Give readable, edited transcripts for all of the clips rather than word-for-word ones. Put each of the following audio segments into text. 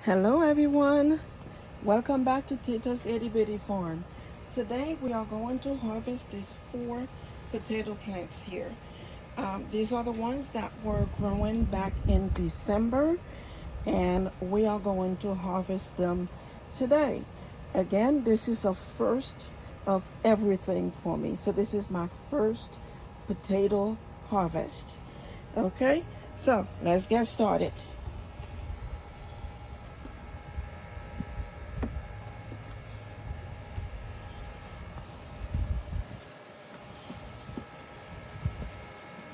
Hello everyone, welcome back to Tita's Itty Bitty Farm. Today we are going to harvest these 4 potato plants here. These are the ones that were growing back in December, and we are going to harvest them today. Again, this is a first of everything for me. So this is my first potato harvest. Okay, so let's get started.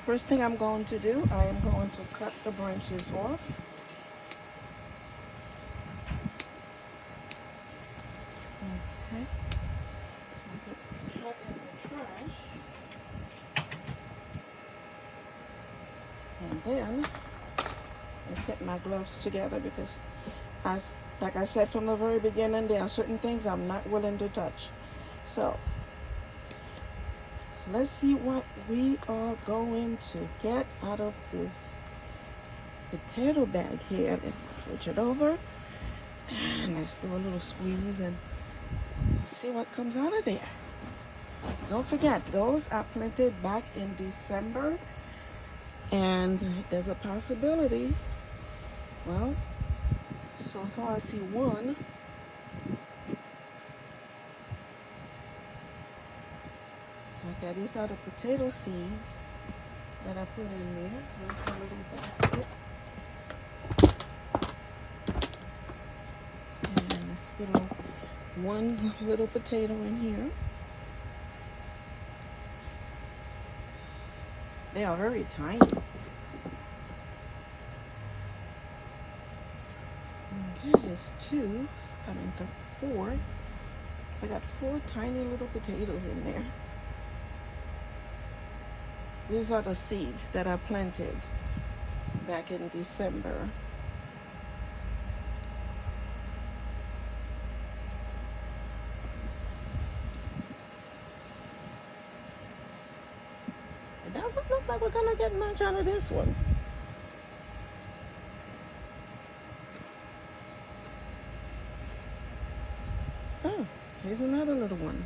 First thing I'm going to do, I am going to cut the branches off. Okay. Put in the trash. And then, let's get my gloves together because, like I said from the very beginning, there are certain things I'm not willing to touch. So, let's see what we are going to get out of this potato bag here. Let's switch it over. And let's do a little squeeze and see what comes out of there. Don't forget, those are planted back in December, and there's a possibility, well, so far I see one. Okay, these are the potato seeds that I put in there. Here's the little basket. And let's put one little potato in here. They are very tiny. Okay, there's four. I got 4 tiny little potatoes in there. These are the seeds that I planted back in December. It doesn't look like we're gonna get much out of this one. Oh, here's another little one.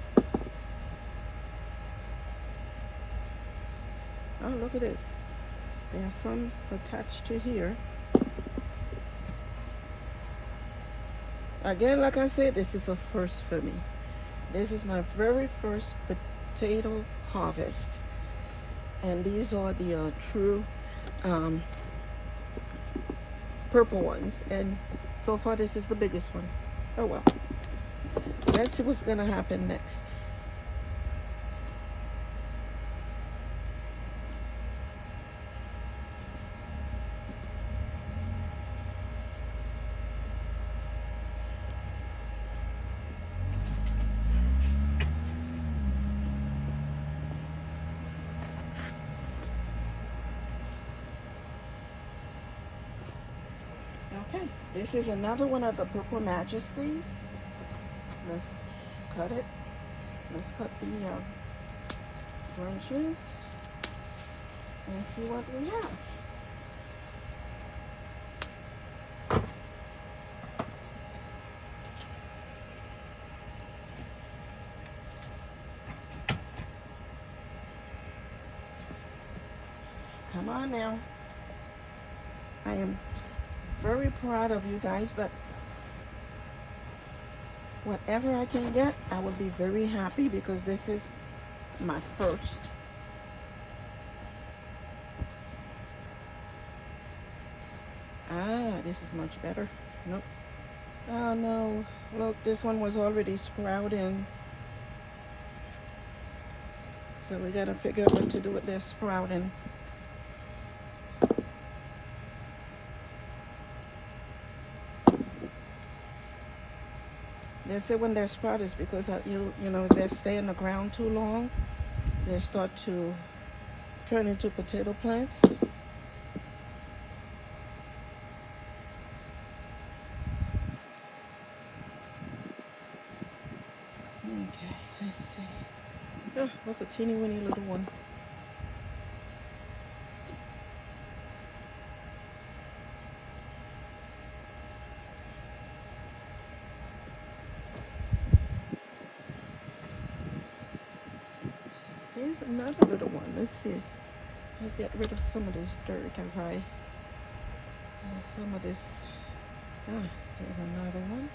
Oh, look at this. There's some attached to here. Again, like I said, this is a first for me. This is my very first potato harvest. And these are the true purple ones. And so far, this is the biggest one. Oh well. Let's see what's gonna happen next. Okay, this is another one of the Purple Majesties. Let's cut it. Let's cut the branches and see what we have. Come on now. I am very proud of you guys, but whatever I can get, I will be very happy because this is my first. Ah, this is much better. Nope. Oh no, look, this one was already sprouting. So we gotta figure out what to do with this sprouting. They say when they're sprouted, it's because you know they stay in the ground too long. They start to turn into potato plants. Okay, let's see. Oh, look, a teeny weeny little one. There's another little one. Let's see. Let's get rid of some of this dirt because some of this. There's another one.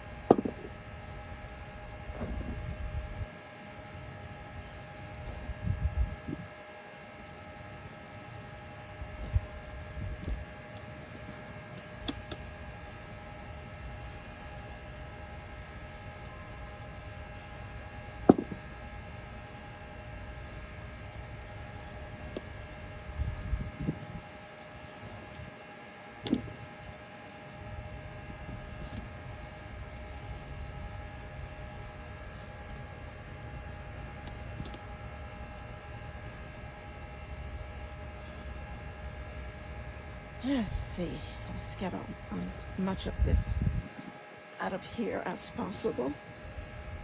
Let's see. Let's get as much of this out of here as possible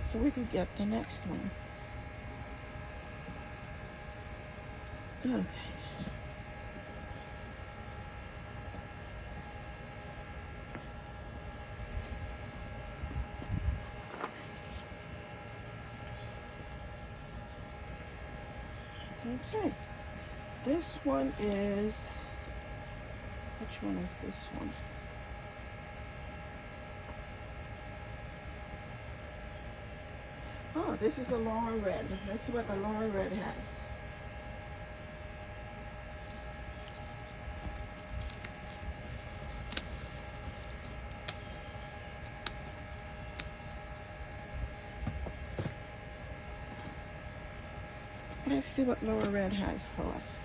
so we can get the next one. Okay. Okay. This one is, which one is this one? Oh, this is a Laura Red. Let's see what the Laura Red has. Let's see what Laura Red has for us.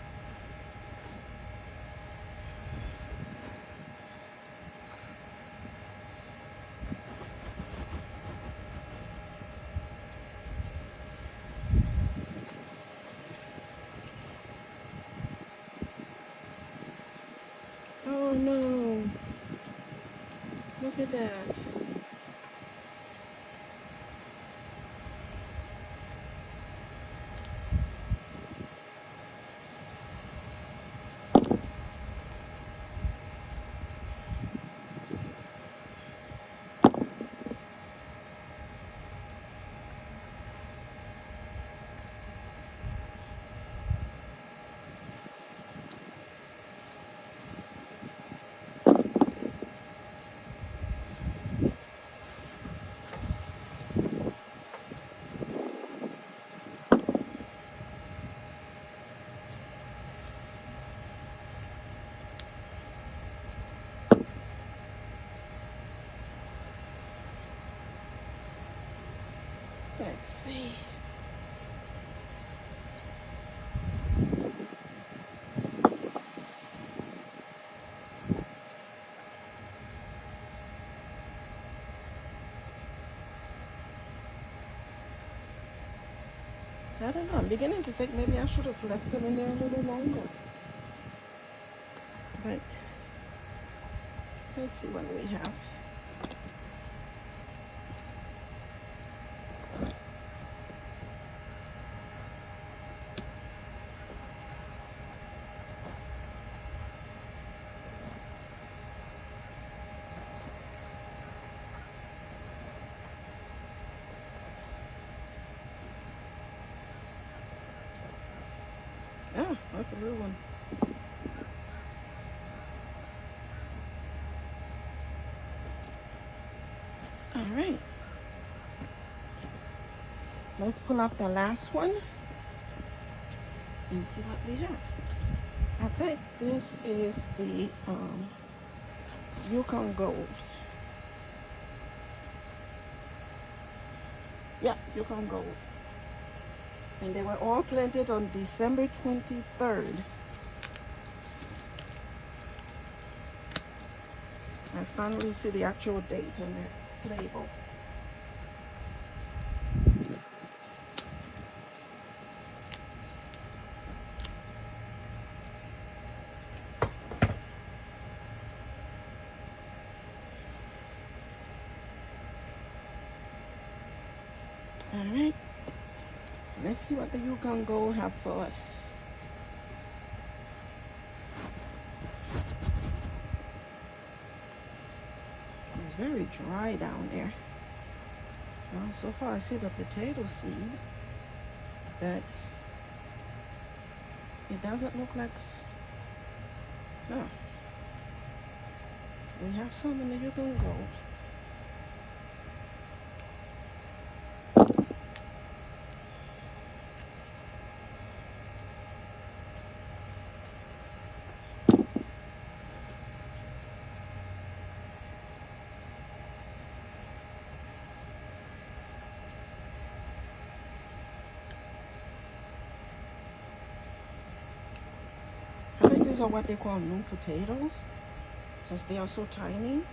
Oh no. Look at that. Let's see. I don't know. I'm beginning to think maybe I should have left them in there a little longer. But let's see what we have. Ah, that's a real one. All right. Let's pull up the last one and see what we have. I think this is the Yukon Gold. Yeah, Yukon Gold. And they were all planted on December 23rd. I finally see the actual date on the label. All right. Let's see what the Yukon Gold have for us. It's very dry down there. Well, so far I see the potato seed, but It doesn't look like, no. We have some in the Yukon Gold. I think these are what they call new potatoes, since they are so tiny.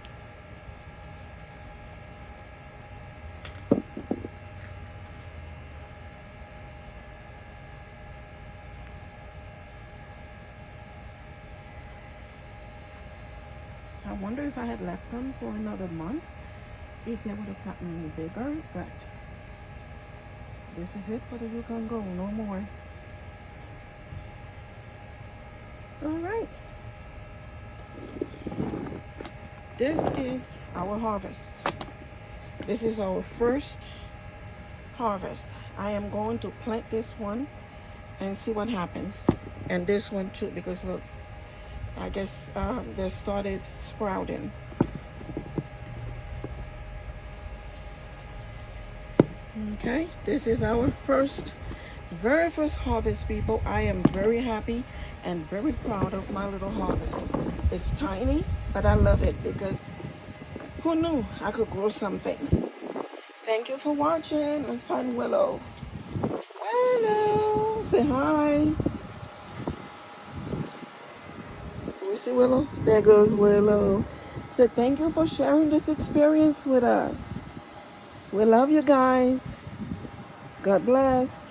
I wonder if I had left them for another month, if they would have gotten any bigger, but this is it for the Yukon Gold, no more. All right. This is our harvest. This is our first harvest. I am going to plant this one and see what happens. And this one too, because look, I guess they started sprouting. Okay, this is our very first harvest, people. I am very happy and very proud of my little harvest. It's tiny, but I love it because who knew I could grow something? Thank you for watching. Let's find Willow. Willow, say hi. Do we see Willow? There goes Willow. So thank you for sharing this experience with us. We love you guys. God bless.